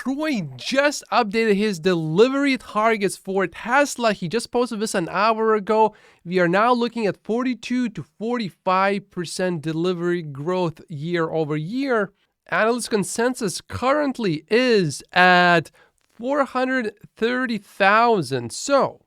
Troy just updated his delivery targets for Tesla. He just posted this an hour ago. We are now looking at 42 to 45% delivery growth year over year. Analyst consensus currently is at 430,000. So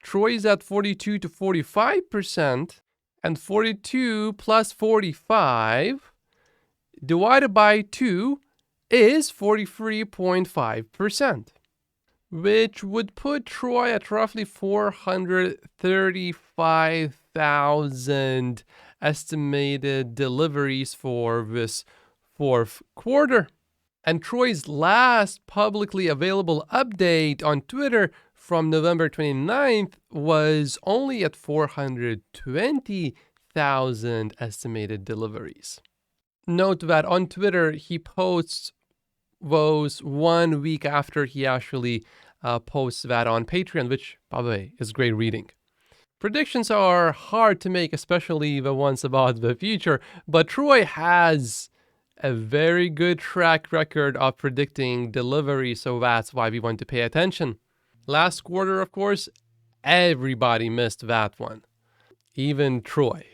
Troy's at 42 to 45%, and 42 plus 45 divided by 2 is 43.5%, which would put Troy at roughly 435,000 estimated deliveries for this fourth quarter. And Troy's last publicly available update on Twitter from November 29th was only at 420,000 estimated deliveries. Note that on Twitter, he posts those 1 week after he actually posts that on Patreon, which, by the way, is great reading. Predictions are hard to make, especially the ones about the future, but Troy has a very good track record of predicting delivery, so that's why we want to pay attention. Last quarter, of course, everybody missed that one, even Troy.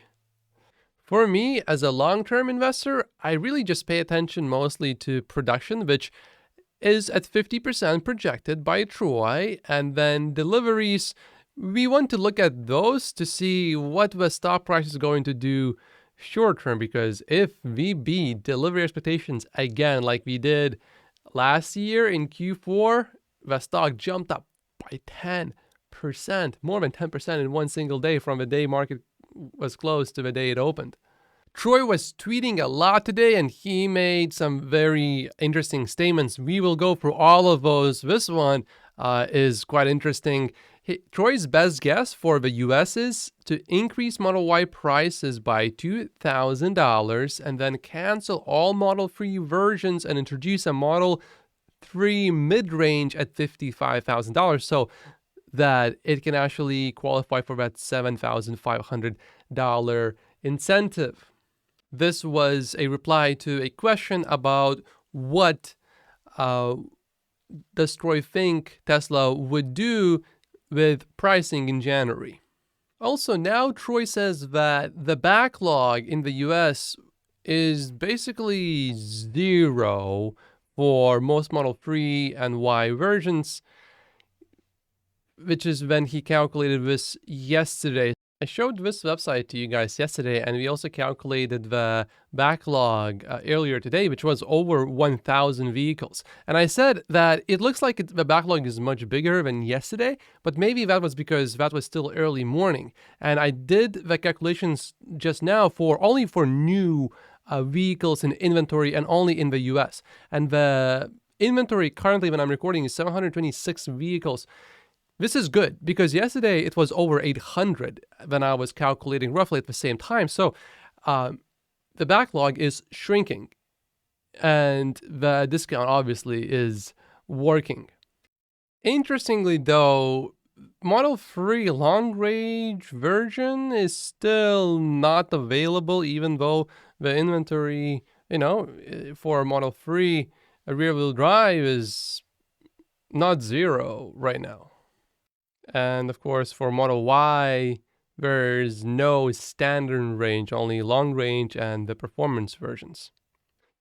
For me, as a long-term investor, I really just pay attention mostly to production, which is at 50% projected by Troy, and then deliveries, we want to look at those to see what the stock price is going to do short-term, because if we beat delivery expectations again like we did last year in Q4, the stock jumped up by 10%, more than 10% in one single day from the day market was closed to the day it opened. Troy was tweeting a lot today, and he made some very interesting statements. We will go through all of those. This one is quite interesting. Troy's best guess for the US is to increase Model Y prices by $2,000 and then cancel all Model 3 versions and introduce a Model 3 mid-range at $55,000 so that it can actually qualify for that $7,500 incentive. This was a reply to a question about what does Troy think Tesla would do with pricing in January. Also, now Troy says that the backlog in the US is basically zero for most Model 3 and Y versions, which is when he calculated this yesterday. I showed this website to you guys yesterday, and we also calculated the backlog earlier today, which was over 1,000 vehicles. And I said that it looks like the backlog is much bigger than yesterday, but maybe that was because that was still early morning. And I did the calculations just now only for new vehicles in inventory and only in the US. And the inventory currently, when I'm recording, is 726 vehicles. This is good because yesterday it was over 800 when I was calculating roughly at the same time. So the backlog is shrinking, and the discount obviously is working. Interestingly though, Model 3 long-range version is still not available, even though the inventory, for Model 3 rear-wheel drive is not zero right now. And of course, for Model Y, there's no standard range, only long range and the performance versions.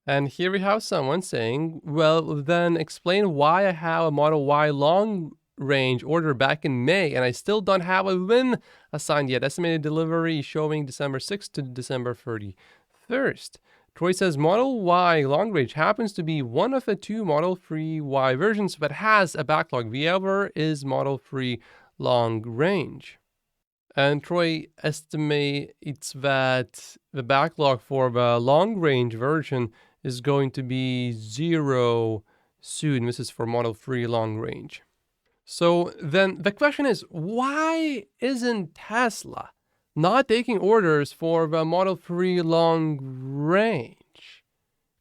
And here we have someone saying, well, then explain why I have a Model Y long range order back in May and I still don't have a win assigned yet. Estimated delivery showing December 6th to December 31st. Troy says Model Y long range happens to be one of the two Model 3 Y versions but has a backlog. The other is Model 3 long range. And Troy estimates that the backlog for the long range version is going to be zero soon. This is for Model 3 long range. So then the question is, why isn't Tesla not taking orders for the Model 3 long range?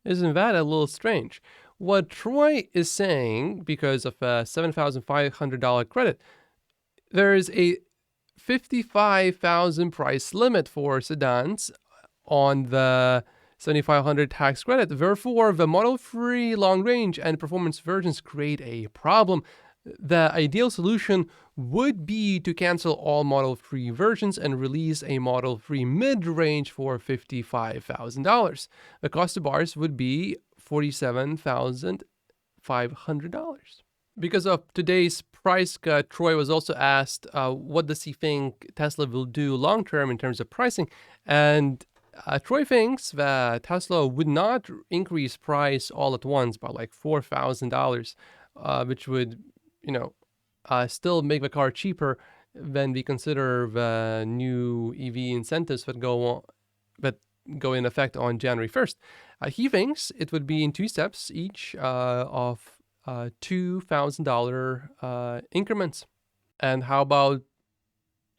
Isn't that a little strange? What Troy is saying, because of a $7,500 credit, there is a $55,000 price limit for sedans on the $7,500 tax credit. Therefore, the Model 3 long range and performance versions create a problem. The ideal solution would be to cancel all Model 3 versions and release a Model 3 mid-range for $55,000. The cost to buyers would be $47,500. Because of today's price cut, Troy was also asked, what does he think Tesla will do long term in terms of pricing? And Troy thinks that Tesla would not increase price all at once by like $4,000, which would, still make the car cheaper when we consider the new EV incentives that go in effect on January 1st. He thinks it would be in 2 steps, each of $2,000 increments. And how about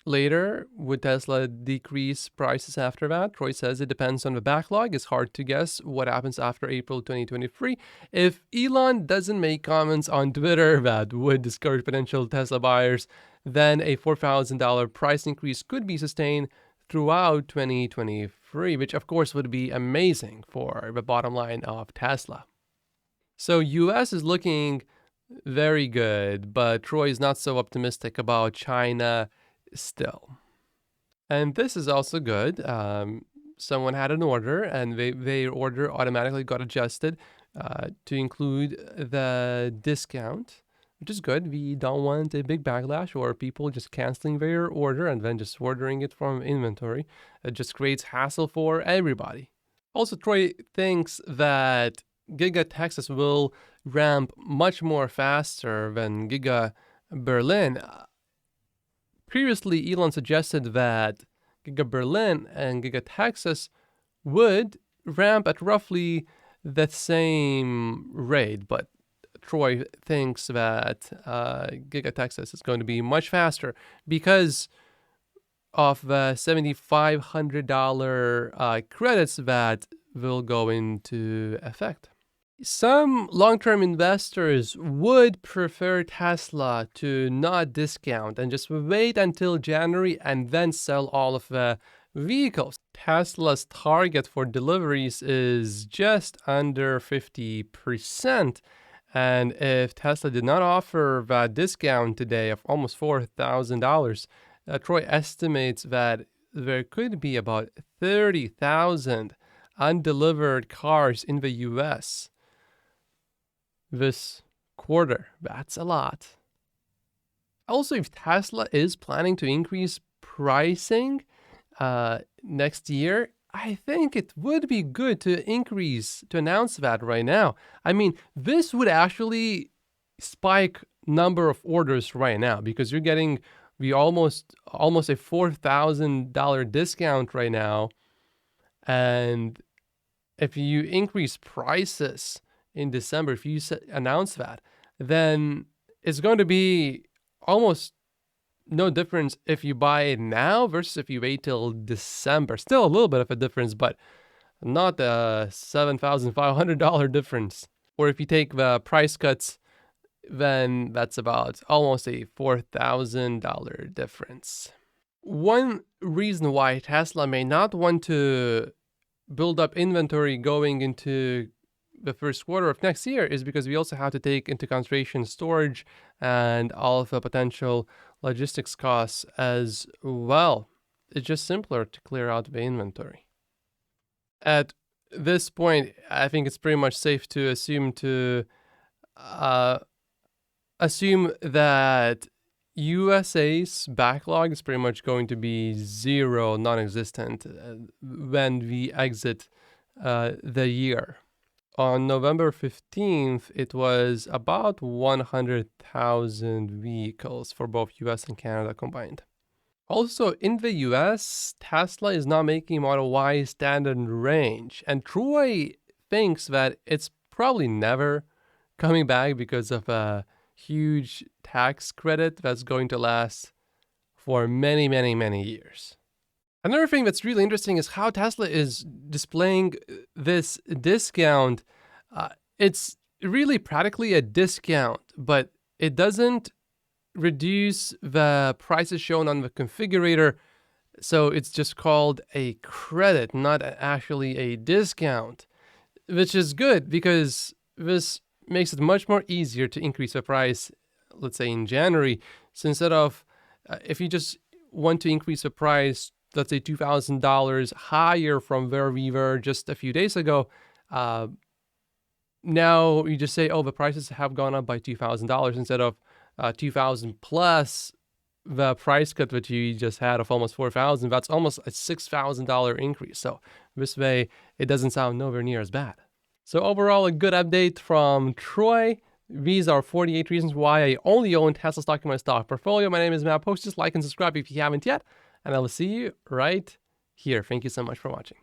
later? Would Tesla decrease prices after that? Troy says it depends on the backlog. It's hard to guess what happens after April 2023. If Elon doesn't make comments on Twitter that would discourage potential Tesla buyers, then a $4,000 price increase could be sustained throughout 2023, which of course would be amazing for the bottom line of Tesla. So US is looking very good, but Troy is not so optimistic about China still. And this is also good. Someone had an order and their order automatically got adjusted to include the discount, which is good. We don't want a big backlash or people just canceling their order and then just ordering it from inventory. It just creates hassle for everybody. Also, Troy thinks that Giga Texas will ramp much more faster than Giga Berlin. Previously, Elon suggested that Giga Berlin and Giga Texas would ramp at roughly the same rate, but Troy thinks that Giga Texas is going to be much faster because of the $7,500 credits that will go into effect. Some long-term investors would prefer Tesla to not discount and just wait until January and then sell all of the vehicles. Tesla's target for deliveries is just under 50%. And if Tesla did not offer that discount today of almost $4,000, Troy estimates that there could be about 30,000 undelivered cars in the US this quarter. That's a lot. Also, if Tesla is planning to increase pricing next year, I think it would be good to announce that right now. I mean, this would actually spike number of orders right now because you're getting almost a $4,000 discount right now. And if you increase prices in December, if you announce that, then it's going to be almost no difference if you buy it now versus if you wait till December. Still a little bit of a difference, but not a $7,500 difference. Or if you take the price cuts, then that's about almost a $4,000 difference. One reason why Tesla may not want to build up inventory going into the first quarter of next year is because we also have to take into consideration storage and all of the potential logistics costs as well. It's just simpler to clear out the inventory. At this point, I think it's pretty much safe to assume that USA's backlog is pretty much going to be zero, non-existent when we exit the year. On November 15th, it was about 100,000 vehicles for both US and Canada combined. Also, in the US, Tesla is not making Model Y standard range, and Troy thinks that it's probably never coming back because of a huge tax credit that's going to last for many, many, many years. Another thing that's really interesting is how Tesla is displaying this discount. It's really practically a discount, but it doesn't reduce the prices shown on the configurator. So it's just called a credit, not actually a discount, which is good because this makes it much more easier to increase the price, let's say in January. So instead of, if you just want to increase the price, let's say $2,000 higher from where we were just a few days ago, now you just say, oh, the prices have gone up by $2,000 instead of 2,000 plus the price cut that you just had of almost 4,000. That's almost a $6,000 increase. So this way, it doesn't sound nowhere near as bad. So overall, a good update from Troy. These are 48 reasons why I only own Tesla stock in my stock portfolio. My name is Matt Post. Just like and subscribe if you haven't yet, and I will see you right here. Thank you so much for watching.